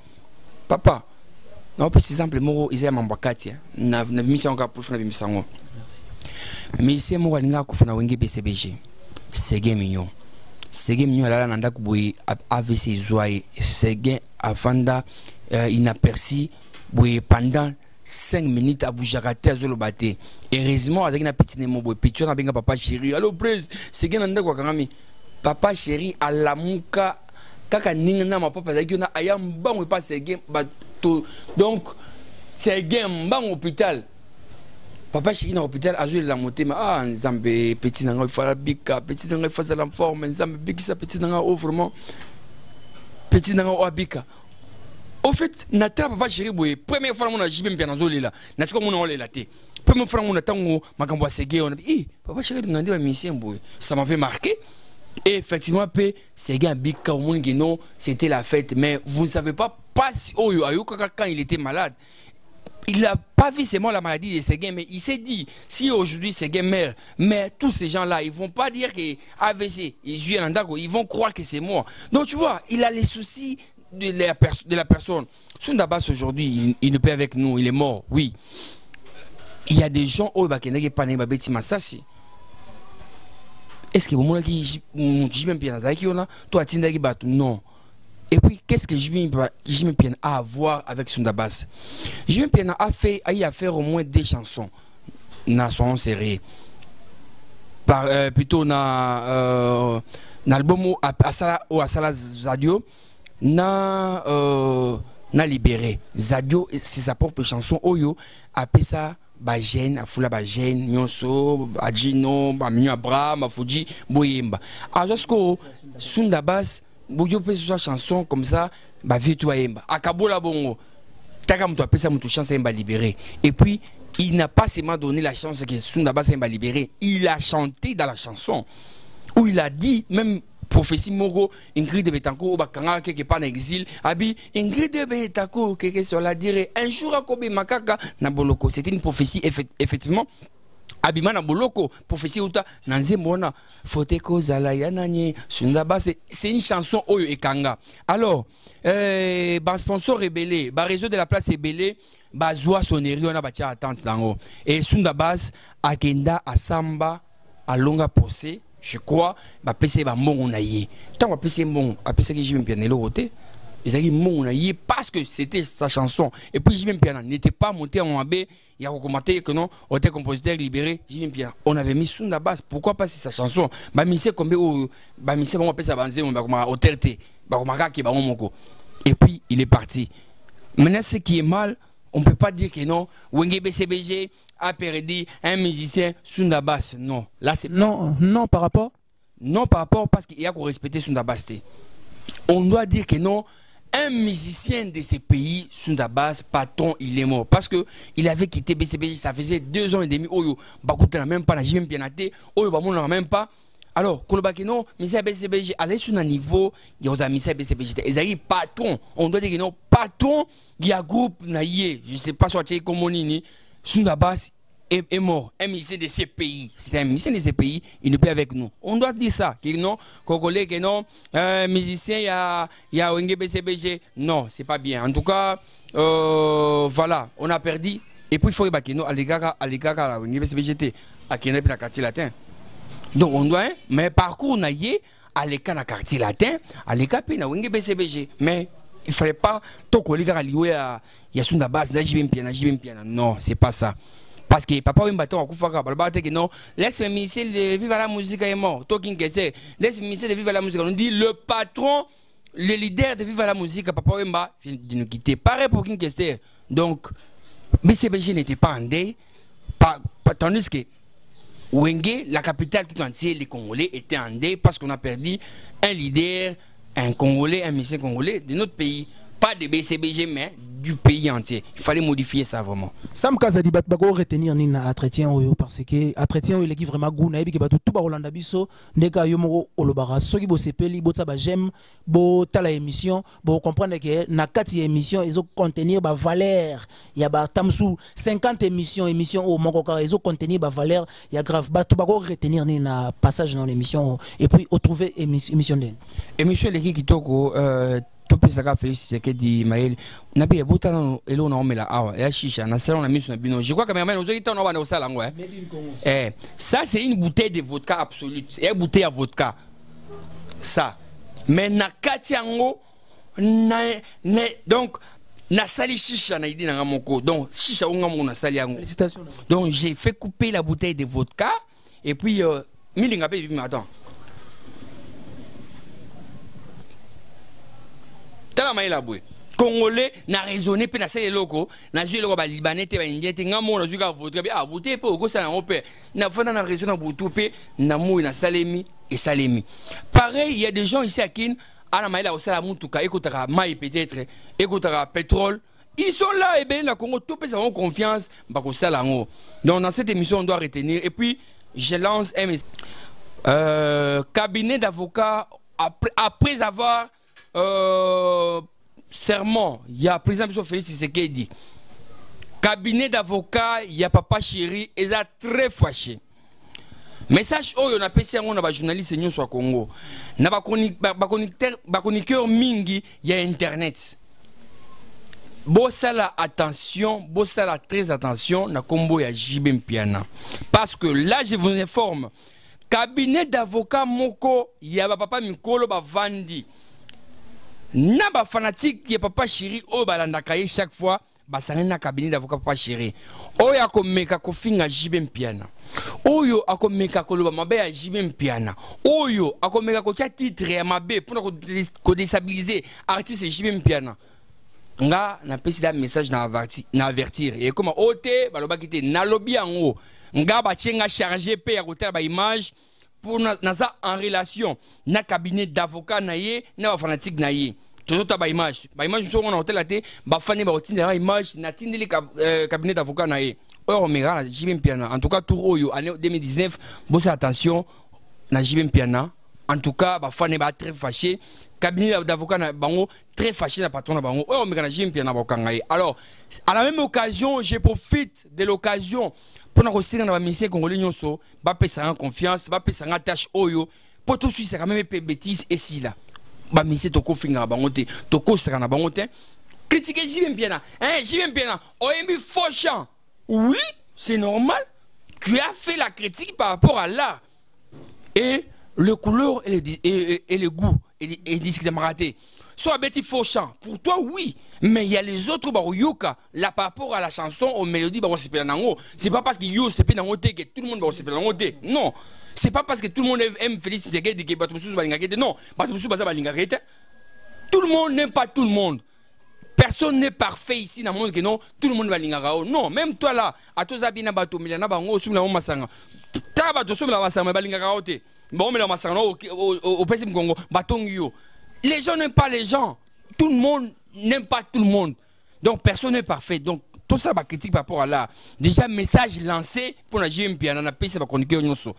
Papa, non, par exemple, Moro, ils aiment Mbakati, n'a mission encore pour faire la mission. Mais c'est moi qui a wenge BCBG. C'est mignon. C'est mignon là nanda kuboy AVC zoaye. C'est afanda inaperçu boy pendant 5 minutes à boujakate azolobate. Heureusement avec na petit nemo boy picho na benga papa chéri. Allo prince, c'est nanda kwa kangami. Papa chéri alamuka kaka ninga na ma papa zaki na ayam bango pas c'est bato. Donc c'est bang hôpital. Papa chéri dans l'hôpital a joué la montée, mais ah, Nzambe, petit nanga, il faut la bika, petit nanga, il faut la forme, Nzambe, bika, ça, petit nanga, oh, vraiment, petit nanga, oh, bika. Au fait, Natra, papa chéri, boy, première fois, on a jibé, bien, dans là, n'a ce qu'on a la tête. Première fois, on a tango, ma cambo a ségué, on a dit, papa chéri, on a dit, mission, boy, ça m'avait marqué. Et effectivement, c'est un bika, au monde, non, c'était la fête, mais vous ne savez pas si, oh, quand il était malade. Il n'a pas vu seulement la maladie de Séguin, mais il s'est dit, si aujourd'hui Séguin meurt, mais tous ces gens-là, ils ne vont pas dire que AVC, ils vont croire que c'est moi. Donc tu vois, il a les soucis de la personne. Sundabas aujourd'hui, il ne peut avec nous, il est mort, oui. Il y a des gens, oh, est-ce que vous avez dit, toi, non. Et puis, qu'est-ce que Jimmy Piana a à voir avec Sundabas? Jimmy Piana a fait au moins 2 chansons dans son série. plutôt na album à Sala Zadio na libéré Zadio c'est sa propre chanson oyo appelé ça ba jeune afula ba jeune nyonso ba jino ba minyo Abraham Fuji boyemba ajosko Sunda Bass boyo pe sa chanson comme ça ba vitu ayemba akabola bongo taka mtu apesa mtu chance ayemba libéré et puis il n'a pas seulement donné la chance que Sunda Bass ayemba libéré, il a chanté dans la chanson où il a dit même prophétie Moro Ingrid de Betancourt bakanga quelque part en exil abi Ingrid de Betancourt quelque sur la dire un jour à Kobe Makaka na boloko. C'était une prophétie effectivement abima na boloko prophétie uta nanze mona foteko zala yananye Sunda Bass c'est une chanson oyo ekanga. Alors ba sponsor rebellé ba réseau de la place rebellé ba zoa sonnerie on a batia attente dango et Sunda Bass akenda asamba alonga posé. Je crois que PC va monnayer. Tant que PC mon, PC que j'ai même piano l'autre, ils ont dit monnayer parce que c'était sa chanson. Et puis j'ai même piano n'était pas monté en AB. Il y a recommandé que non, on était compositeur libéré. J'ai même piano. On avait mis Sunda Bass. Pourquoi pas c'est sa chanson? Bah misé comme bah misé bon appeler ça banzé on va autorité. Bah on m'a qui bah on moko. Et puis il est parti. Maintenant ce qui est mal, on peut pas dire que non. Wenge BCBG a perdu un musicien Sunda Bass. Non, là c'est non par rapport. Non par rapport parce qu'il y a qu'on respecter Sunda Bass. On doit dire que non. Un musicien de ces pays, Sunda Bass, patron, il est mort. Parce que il avait quitté BCBG, ça faisait 2 ans et demi. Oyo, Bakoute n'a même pas, n'a jamais bien été. Oyo, Bamon n'a même pas. Alors, Kolobakeno, Missa BCBG, allez sur un niveau, il y a Missa BCBG. Ils arrivent patron. On doit dire que non, patron, il y a groupe, naïe, je ne sais pas, soit comme Monini, Sunda Bass est mort. Un musicien de ces pays. C'est un musicien de ces pays, il n'est plus avec nous. On doit dire ça. Que non, Congolais, que non, musicien, il y a Wenge BCBG. Non, c'est pas bien. En tout cas, voilà, on a perdu. Et puis, il faut que nous, à l'égard à Wenge BCBG, à Kenya, puis à quartier latin. Donc, on doit, mais parcours, on a y à l'écart à quartier latin, à l'écart, puis à Wenge BCBG. Mais il ne fallait pas, tout collègue à lier à Sunda Bass, non, c'est pas ça. Parce que papa oui bâton à Koufaka, que non, laisse le ministère de vivre la musique est mort. Talking que c'est, laisse le ministère de vivre la musique. On dit le patron, le leader de vivre la musique, papa Wemba vient de nous quitter. Pareil pour King Kester. Donc, BCBG n'était pas en deuil, tandis que Wenge, la capitale tout entière, les Congolais étaient en deuil parce qu'on a perdu un leader, un Congolais, un musicien congolais de notre pays. Pas de BCBG, mais du pays entier. Il fallait modifier ça vraiment. Sam Kazadi Batbago retenir ni na entretien oyo parce que entretien oyo leki vraiment goût na ebi ke batu tout ba Rolanda biso ndeka yomoro olobara soki bo sepeli bo tsaba j'aime bo tala émission bo comprendre que na kati émission ils ont contenir ba valeur ya ba tamsu 50 émission au moko ka ils ont contenir ba valeur ya grave batu bago retenir ni na passage dans l'émission et puis retrouver émission den émission leki kitoko Topesaka Félix Tshisekedi Maël na bien bota na elo na omela awa ya shisha na salon na miso na bino je crois que même ozo kita na wana osala ngo ça c'est une bouteille de vodka absolue c'est une bouteille à vodka ça mais na kati yango donc na sali shisha na idi na moko donc shisha unga mo na sali yango donc j'ai fait couper la bouteille de vodka et puis milinga pe mais attends Congolais n'a raisonné pe na sele loko na jeu loko ba libanais te ba indien te ngamo na juka vodka bi abouté pe ko ça na opé na fana na raison na boutou pe na mou na salemi et salemi pareil il y a des gens ici à Kin ana maila osala mutuka ekotaka mai peut-être ekotaka pétrole ils sont là et bien na Congo tout peut avoir confiance ba ko sala ngo donc dans cette émission on doit retenir et puis je lance un cabinet d'avocats après avoir serment, il y a président Félix Tshisekedi. Cabinet d'avocats, il y a papa chéri, ils sont très fâchés. Message oh on a passé on a journaliste nous sur Congo. Na ba chroniqueur mingi, il y a internet. Bossala attention, bossala très attention na combo ya JB Mpiana. Parce que là je vous informe, cabinet d'avocats moko, il y a papa Mikolo ba vandi. Naba fanatique qui est papa chéri au balandakaye chaque fois basangani na cabinet d'avocat papa chéri oyo akomeka kofinga jibe mpiana oyo akomeka koloba mabe ya jibe mpiana oyo akomeka kotia titre ya mabe pour ko déstabiliser artiste jibe mpiana nga na pesi da message na avertir et comme ote balobaki te na lobby yango nga ba tchenga chargé pe ya kotala ba image pour naza en relation na cabinet d'avocat na ye na ba fanatique na ye tout ba image so on a hôtel te ba fane ba otinde ba image na tindeli cabinet d'avocat na ye oyo mega na Jibem Piana en tout cas tour oyo année 2019 bossa attention na Jibem Piana en tout cas ba fane ba très fâché cabinet d'avocat na bango très fâché na patron na bango oyo mega na Jibem Piana ba kangai. Alors à la même occasion je profite de l'occasion pour na kosinga na ba ministère congolais nyonso ba pesa confiance ba pesa tâche oyo pour tout suisse quand même pe bêtise et si là ba ministère to ko finga bango te to ko sera na bango te critiquer Jibem Piana Jibem Piana oyembi faux chant oui c'est normal tu as fait la critique par rapport à l'art et le couleur et le goût et disque de maraté soit bêti faux chant pour toi oui mais il y a les autres baroyoka là par rapport à la chanson aux mélodies c'est pas parce que yo c'est que tout le monde va se non c'est pas parce que tout le monde aime Félix Tshisekedi que non tout le monde n'aime pas tout le monde. Personne n'est parfait ici dans le monde que non, tout le monde va l'ingara. Non, même toi là, à tous abina bato, milana bango, sous la masanga. Tabato sous la masanga, balingara ote. Bon, mais la masanga au Pessim Congo, batong yo. Les gens n'aiment pas les gens. Tout le monde n'aime pas tout le monde. Donc personne n'est parfait. Donc tout ça va critique par rapport à là. Déjà message lancé pour la Jibem Piana, na pesa ba chroniqueur nyonso.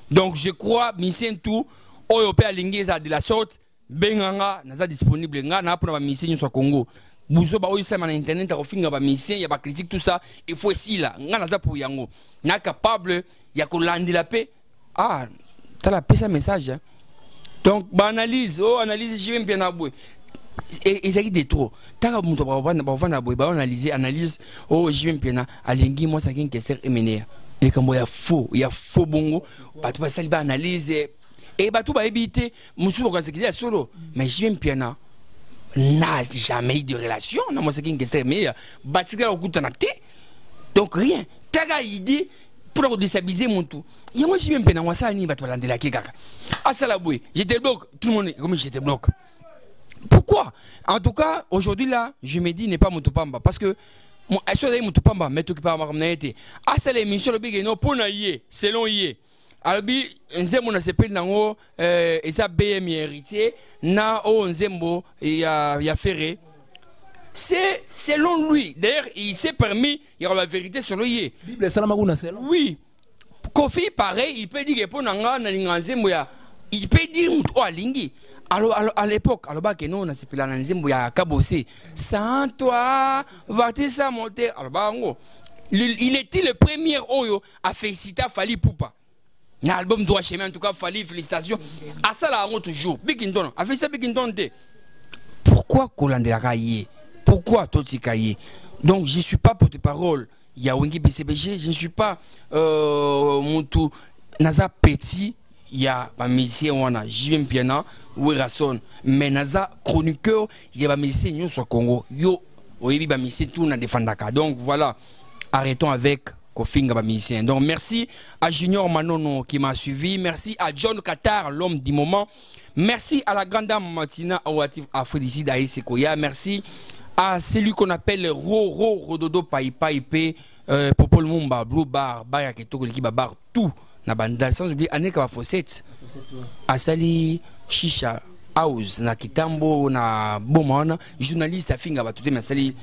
Donc je crois, mission tout, Européen lingeza de la sorte, benganga, naza disponible nga na pour la mission nyonso Congo. Bouzo ba oyo sama na internet ta kofinga ba mission ya ba critique tout ça il faut ici là nga naza pour yango na capable ya ko landila pe ah ta la pesa message hein? Donc ba analyse Jibem Piana boy et ça qui de trop ta muto ba vana boy ba analyse Jibem Piana alengi moi ça qui question emener les kambo ya faux bongo ba tu ba sali ba analyse et ba tu ba éviter musu ko sekizia solo mais Jibem Piana n'a jamais eu de relation. Non, moi c'est une question mais donc rien. T'as idée pour déstabiliser mon tout. Il y a moi j'ai même peine moi ça ni bato de la kaka. Ah ça la bouée. J'étais bloqué. Tout le monde comme j'étais bloqué. Pourquoi? En tout cas aujourd'hui là je me dis n'est pas mon topamba parce que mon mon topamba mais tout qui pas comme été. Ah c'est l'émission le big non pour naïe selon yé. Albi nzembo na sepeli nango eza BM héritier na o nzembo ya ferré c'est selon lui d'ailleurs il s'est permis il y a la vérité selon lui Bible salamaguna selon oui Kofi pareil il peut dire que pour nanga na nzembo ya il peut dire muto alingi alors à l'époque alors ba que non na sepeli na nzembo ya kabose sans toi va-t-il monter alors ba ngo il était le premier oyo à féliciter Fally Ipupa. L'album doit chemin en tout cas Fally félicitations à ça là on toujours Bigindon a fait ça Bigindon pourquoi Kolandela Kaye pourquoi Toti Kaye donc je suis pas porte-parole il y a Wengi BCBG je ne suis pas Moutou Naza Petit il y a pas musicien wana Jibem Piana ou Rason mais Naza chroniqueur il y a pas musicien nyonso Congo yo oyebi ba musicien tout na defendaka donc voilà arrêtons avec Kofinga ba musicien. Donc merci à Junior Manono qui m'a suivi, merci à John Qatar l'homme du moment, merci à la grande dame Martina Awatif Afridisi Daïsekoya, merci à celui qu'on appelle Rododo Paipe Popol Mumba Blue Bar Baya Ketoko Likiba Bar tout na bandal sans oublier Aneka Fosset Asali Shisha House na Kitambo na Bomana journaliste afinga ba tout mais Asali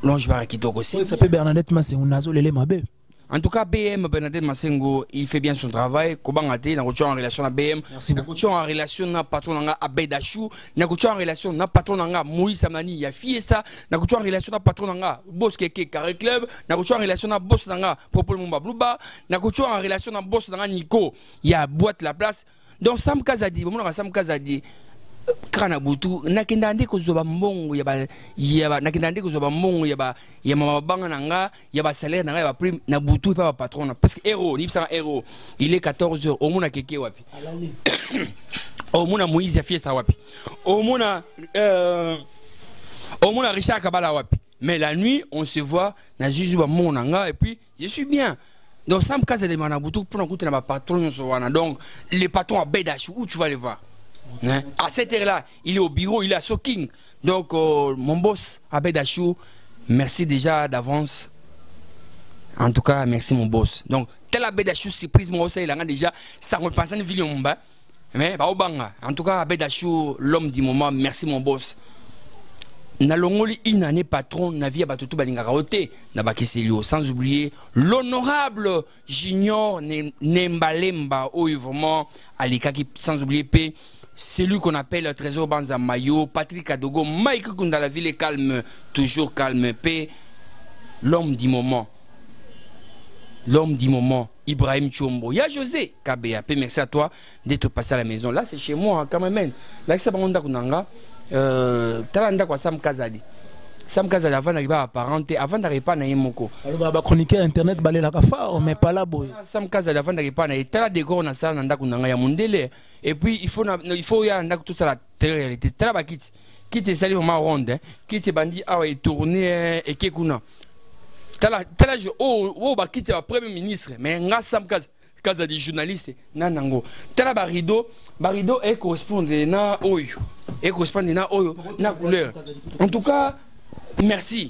Longe Bar Kitoko ça s'appelle Bernadette Massengo nazo lele mabe. En tout cas, BM, Bernadette Massengo, il fait bien son travail. Kobangate, n'a en relation à BM, n'a en relation à patron à Bedachou, n'a en relation à patron à Moïse Samani, il y a Fiesta, n'a en relation à patron à Boss Keke Carré Club, n'a en relation à Boss Nanga, Popol Mumba Bluba, n'a en relation à Boss Nanga Nico, il y a Boîte la place. Donc Sam Kazadi, Sam Kazadi. Kana butu nakenda ndeko zoba mbongo yaba nakenda ndeko zoba mbongo yaba mabanga nanga yaba salaire nanga yaba prime na butu pa patron parce que héros ni psa héros il est 14h au mona keke wapi au mona Moïse ya fiesta wapi au mona Richard Kabala wapi Mais la nuit, on se voit, et puis je suis bien. Donc, Sam Kazadi Manabutu, pour écouter ma patronne, donc les patrons à Bedash, où tu vas les voir? Hein? À cette heure-là, il est au bureau, il est à Soking. Donc, mon boss, Abed Achou, merci déjà d'avance. En tout cas, merci mon boss. Donc, tel Abed Achou, surprise, moi aussi, il a déjà, ça me passe à une ville mais, en tout cas, Abed Achou, l'homme du moment, merci mon boss. Nalongoli une année patron, Navia Batutu Balingaraote, Nabakiselio, sans oublier l'honorable Junior Nembalemba, vraiment, Alikaki, sans oublier P. C'est lui qu'on appelle le Trésor Banza Mayo, Patrick Adogo, Mike Kunda, la ville est calme, toujours calme, paix. L'homme du moment, Ibrahim Chombo. Il y a José Kabea, merci à toi d'être passé à la maison. Là, c'est chez moi, quand même. Là, c'est pas Kunanga. Talanda kwa Sam Kazadi. Sam Kazadi avant d'arriver à parenté, avant d'arriver à Naïmoko. Alors, chroniqueur internet, balé la kafa, mais pas là, boy. Sam Kazadi avant d'arriver à Naïmoko, tala décor na sala nanda kunanga ya mundele. Et puis il faut y a tout ça la télé-réalité. Tala ba kit sali vraiment ronde, kit bandi awa et tourner et kekuna. Tala je ba kit ya premier ministre, mais nga Sam Kazadi journaliste nanango. Tala ba rideau est correspondre na oyo. Et correspondre na oyo na couleur. En tout cas, merci.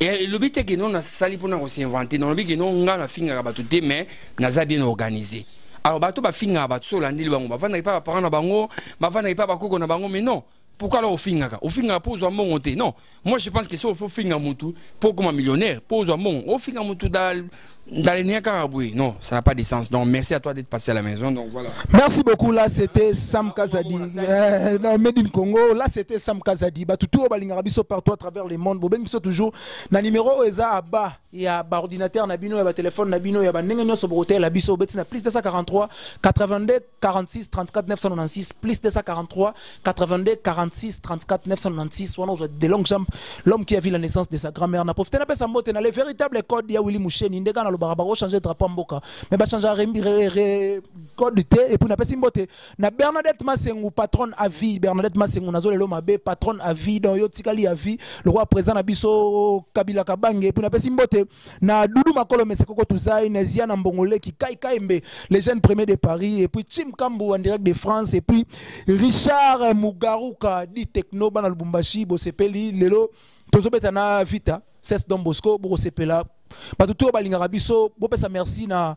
Et le but est que nous avons sali pour nous inventer. Le but est que nous avons fait un peu mais nous avons bien organisé. Alors, bato ba finga ba so landi bango ba vanda pas parents na bango ba vanda pas ba koko na bango mais non pourquoi alors au finga pour zo monter non moi je pense que ça faut finga mutu pour comme millionnaire pour zo mon au finga mutu dans les Niakaraboué non ça n'a pas de sens donc merci à toi d'être passé à la maison donc voilà merci beaucoup là c'était Sam Kazadi non Medine Congo là c'était Sam Kazadi ba tout balinga biso partout à travers le monde boben biso toujours na numéro eza aba ya ba ordinateur na bino ya ba téléphone na bino ya ba ndenge nyoso brotel la biso betina plus 243 82 46 34 996 plus 243 82 46 34 996 wana ozwa de longues jambes l'homme qui a vu la naissance de sa grand-mère na profité na pesa mbote na les véritables codes ya Willy Moucheni ndeka na lobara ba changer drapeau mboka mais ba changer code T et puis na pesa mbote na Bernadette Masengu patronne à vie Bernadette Masengu nazo lelo mabe patronne à vie dans yo tikali à vie le roi présent na biso Kabila Kabange et puis na pesa mbote na Doudou Makolo Mesekoko Tuzai Nezia na Mbongole qui Kai Kaimbe les jeunes premiers de Paris et puis Tim Kambu en direct de France et puis Richard Mugaruka dit Techno bana Lubumbashi Bosepeli lelo tozobetana vita c'est Don Bosco Bosepela Batuto balingaka biso bopesa merci na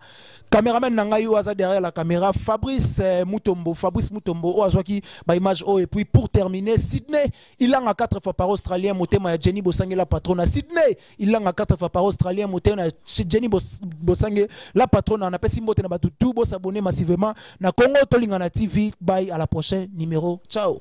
caméraman na ngai oaza derrière la caméra Fabrice Mutombo o azwaki ba image o et puis pour terminer Sydney il a 4 fois par australien motema ya Jenny Bosange la patronne à Sydney il a 4 fois par australien motema ya Jenny Bosange la patronne na pesi mbote na batutu bo s'abonner massivement na Congo Tolingana TV bye à la prochaine numéro ciao.